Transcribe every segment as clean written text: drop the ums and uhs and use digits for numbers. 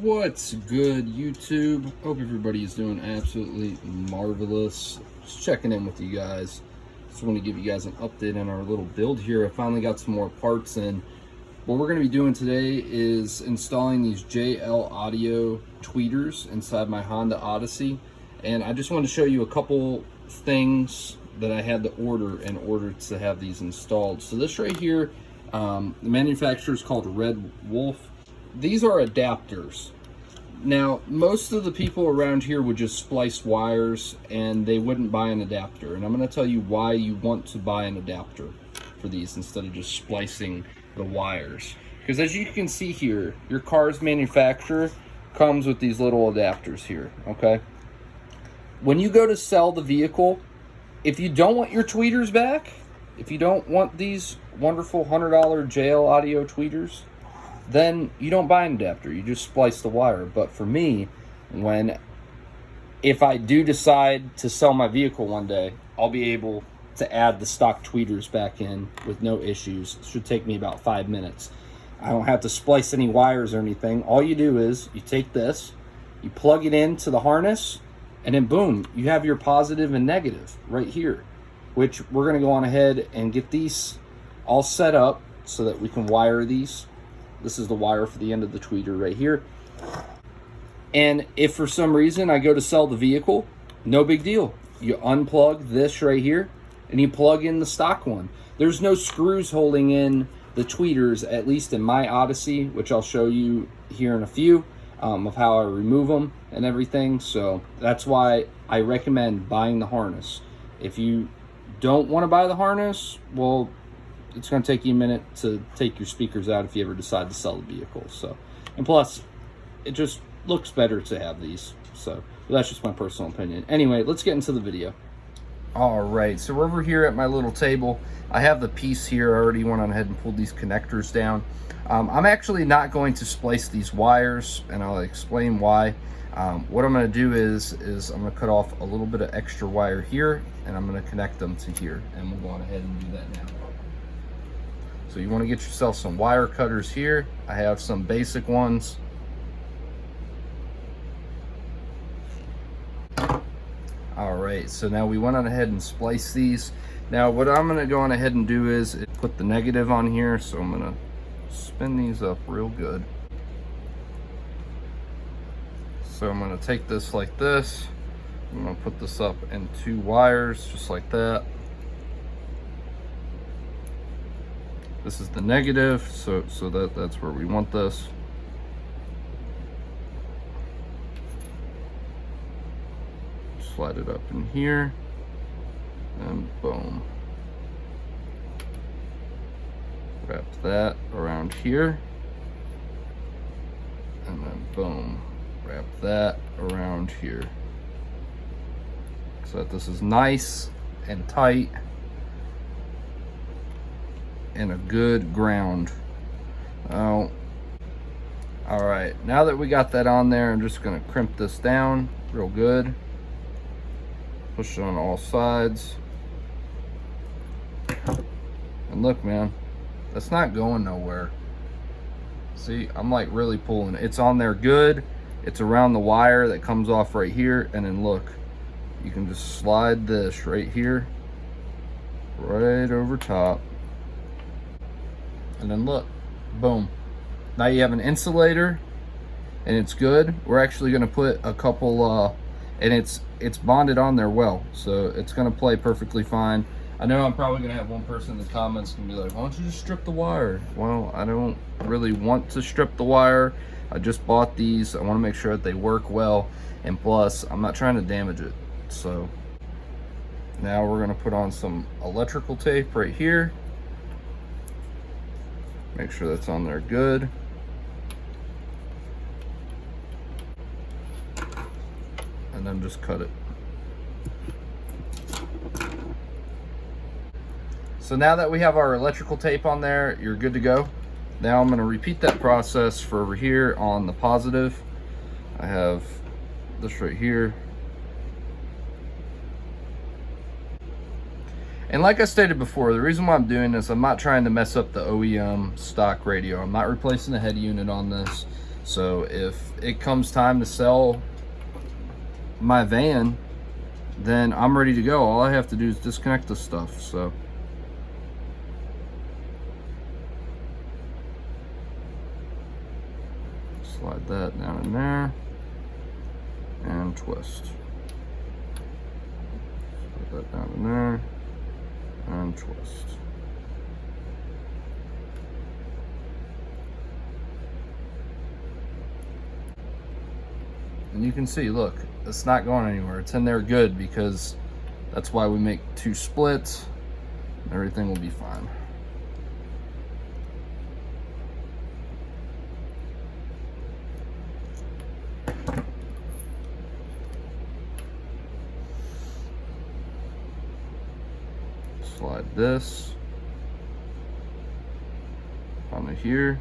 What's good, YouTube? Hope everybody is doing absolutely marvelous. Just checking in with you guys. Just want to give you guys an update on our little build here. I finally got some more parts in. What we're going to be doing today is installing these JL Audio tweeters inside my Honda Odyssey. And I just wanted to show you a couple things that I had to order in order to have these installed. So this right here, the manufacturer is called Red Wolf. These are adapters. Now, most of the people around here would just splice wires and they wouldn't buy an adapter. And I'm going to tell you why you want to buy an adapter for these instead of just splicing the wires. Because as you can see here, your car's manufacturer comes with these little adapters here, okay? When you go to sell the vehicle, if you don't want your tweeters back, if you don't want these wonderful $100 JL Audio tweeters, then you don't buy an adapter, you just splice the wire. But for me, if I do decide to sell my vehicle one day, I'll be able to add the stock tweeters back in with no issues. It should take me about 5 minutes. I don't have to splice any wires or anything. All you do is you take this, you plug it into the harness, and then boom, you have your positive and negative right here, which we're gonna go on ahead and get these all set up so that we can wire these. This is the wire for the end of the tweeter right here. And if for some reason I go to sell the vehicle, no big deal. You unplug this right here and you plug in the stock one. There's no screws holding in the tweeters, at least in my Odyssey, which I'll show you here in a few, of how I remove them and everything. So that's why I recommend buying the harness. If you don't want to buy the harness, well, it's going to take you a minute to take your speakers out if you ever decide to sell the vehicle. So, and plus, it just looks better to have these. So, that's just my personal opinion. Anyway, let's get into the video. All right, so we're over here at my little table. I have the piece here. I already went on ahead and pulled these connectors down. I'm actually not going to splice these wires, and I'll explain why. What I'm going to do is I'm going to cut off a little bit of extra wire here, and I'm going to connect them to here, and we'll go on ahead and do that now. So you want to get yourself some wire cutters here. I have some basic ones. All right, so now we went on ahead and spliced these. Now what I'm going to go on ahead and do is put the negative on here. So I'm going to spin these up real good. So I'm going to take this like this. I'm going to put this up in 2 wires just like that. This is the negative, so that's where we want this. Slide it up in here, and boom. Wrap that around here, and then boom. Wrap that around here. So that this is nice and tight and a good ground. Oh, all right, now that we got that on there, I'm just gonna crimp this down real good, push it on all sides, and look, man, that's not going nowhere. See, I'm like really pulling it. It's on there good. It's around the wire that comes off right here, and then look, you can just slide this right here right over top. And then look, boom. Now you have an insulator and it's good. We're actually gonna put a couple, and it's bonded on there well. So it's gonna play perfectly fine. I know I'm probably gonna have one person in the comments gonna be like, why don't you just strip the wire? Well, I don't really want to strip the wire. I just bought these. I wanna make sure that they work well. And plus, I'm not trying to damage it. So now we're gonna put on some electrical tape right here. Make sure that's on there good. And then just cut it. So now that we have our electrical tape on there, you're good to go. Now I'm going to repeat that process for over here on the positive. I have this right here. And like I stated before, the reason why I'm doing this, I'm not trying to mess up the OEM stock radio. I'm not replacing the head unit on this. So if it comes time to sell my van, then I'm ready to go. All I have to do is disconnect this stuff. So slide that down in there and twist. Slide that down in there and twist. And you can see, look, it's not going anywhere. It's in there good, because that's why we make 2 splits. Everything will be fine. Slide this onto here.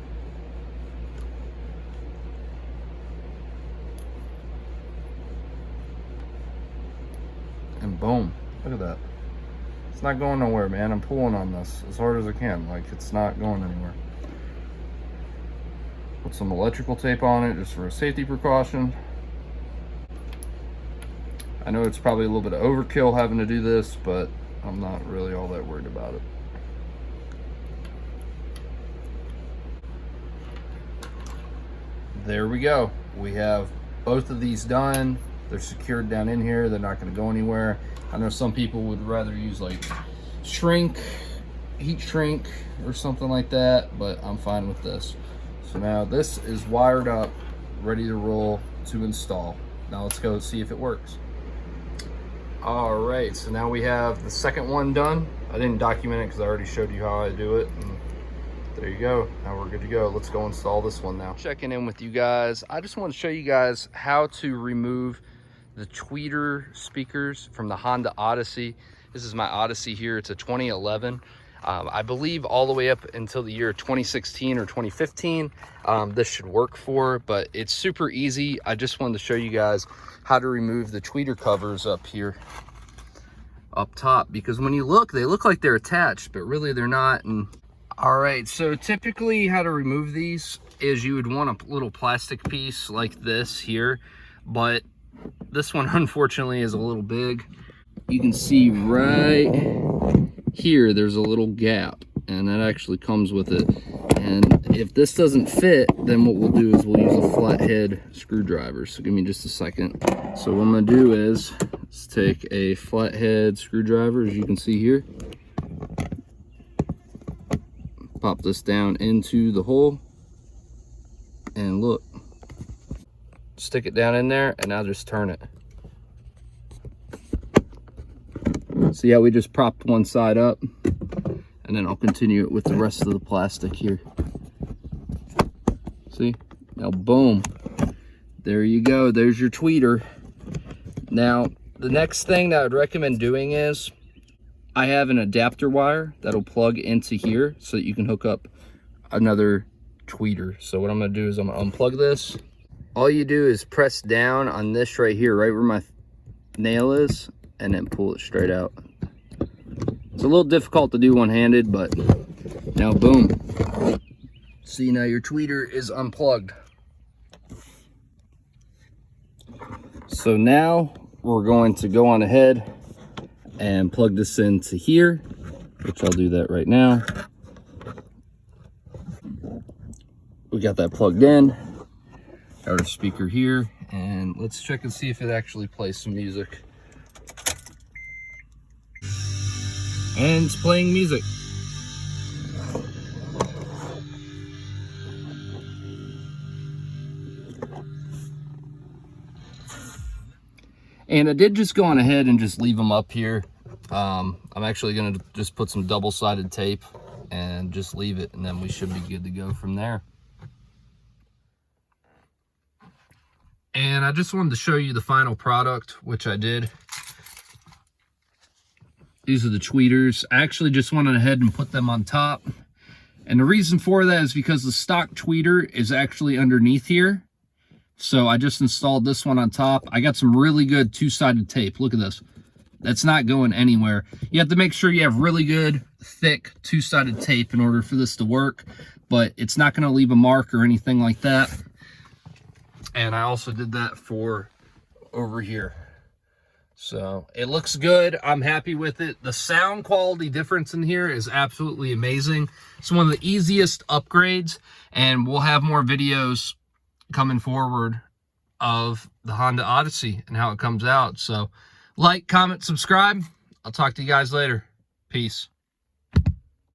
And boom, look at that. It's not going nowhere, man. I'm pulling on this as hard as I can. Like, it's not going anywhere. Put some electrical tape on it just for a safety precaution. I know it's probably a little bit of overkill having to do this, but I'm not really all that worried about it. There we go. We have both of these done. They're secured down in here. They're not going to go anywhere. I know some people would rather use like heat shrink or something like that, but I'm fine with this. So now this is wired up, ready to roll to install. Now let's go see if it works. All right, so now we have the second one done. I didn't document it because I already showed you how I do it. And there you go. Now we're good to go. Let's go install this one now. Checking in with you guys. I just want to show you guys how to remove the tweeter speakers from the Honda Odyssey. This is my Odyssey here. It's a 2011. I believe all the way up until the year 2016 or 2015, this should work for, but it's super easy. I just wanted to show you guys how to remove the tweeter covers up here, up top, because when you look, they look like they're attached, but really they're not. And all right, so typically how to remove these is you would want a little plastic piece like this here, but this one unfortunately is a little big. You can see right here there's a little gap, and that actually comes with it. And if this doesn't fit, then what we'll do is we'll use a flathead screwdriver. So give me just a second. So what I'm gonna do is let's take a flathead screwdriver, as you can see here, pop this down into the hole, and look, stick it down in there, and now just turn it. See how we just propped one side up, and then I'll continue it with the rest of the plastic here. See, now boom, there you go, there's your tweeter. Now the next thing that I would recommend doing is, I have an adapter wire that'll plug into here so that you can hook up another tweeter. So what I'm gonna do is I'm gonna unplug this. All you do is press down on this right here, right where my nail is, and then pull it straight out. It's a little difficult to do one-handed, but now boom. See, now your tweeter is unplugged. So now we're going to go on ahead and plug this into here, which I'll do that right now. We got that plugged in. Got our speaker here, and let's check and see if it actually plays some music. And it's playing music. And I did just go on ahead and just leave them up here. I'm actually gonna just put some double-sided tape and just leave it, and then we should be good to go from there. And I just wanted to show you the final product, which I did. These are the tweeters. I actually just went ahead and put them on top. And the reason for that is because the stock tweeter is actually underneath here. So I just installed this one on top. I got some really good two-sided tape. Look at this. That's not going anywhere. You have to make sure you have really good, thick, two-sided tape in order for this to work. But it's not going to leave a mark or anything like that. And I also did that for over here. So it looks good. I'm happy with it. The sound quality difference in here is absolutely amazing. It's one of the easiest upgrades, and we'll have more videos coming forward of the Honda Odyssey and how it comes out. So like, comment, subscribe. I'll talk to you guys later. Peace.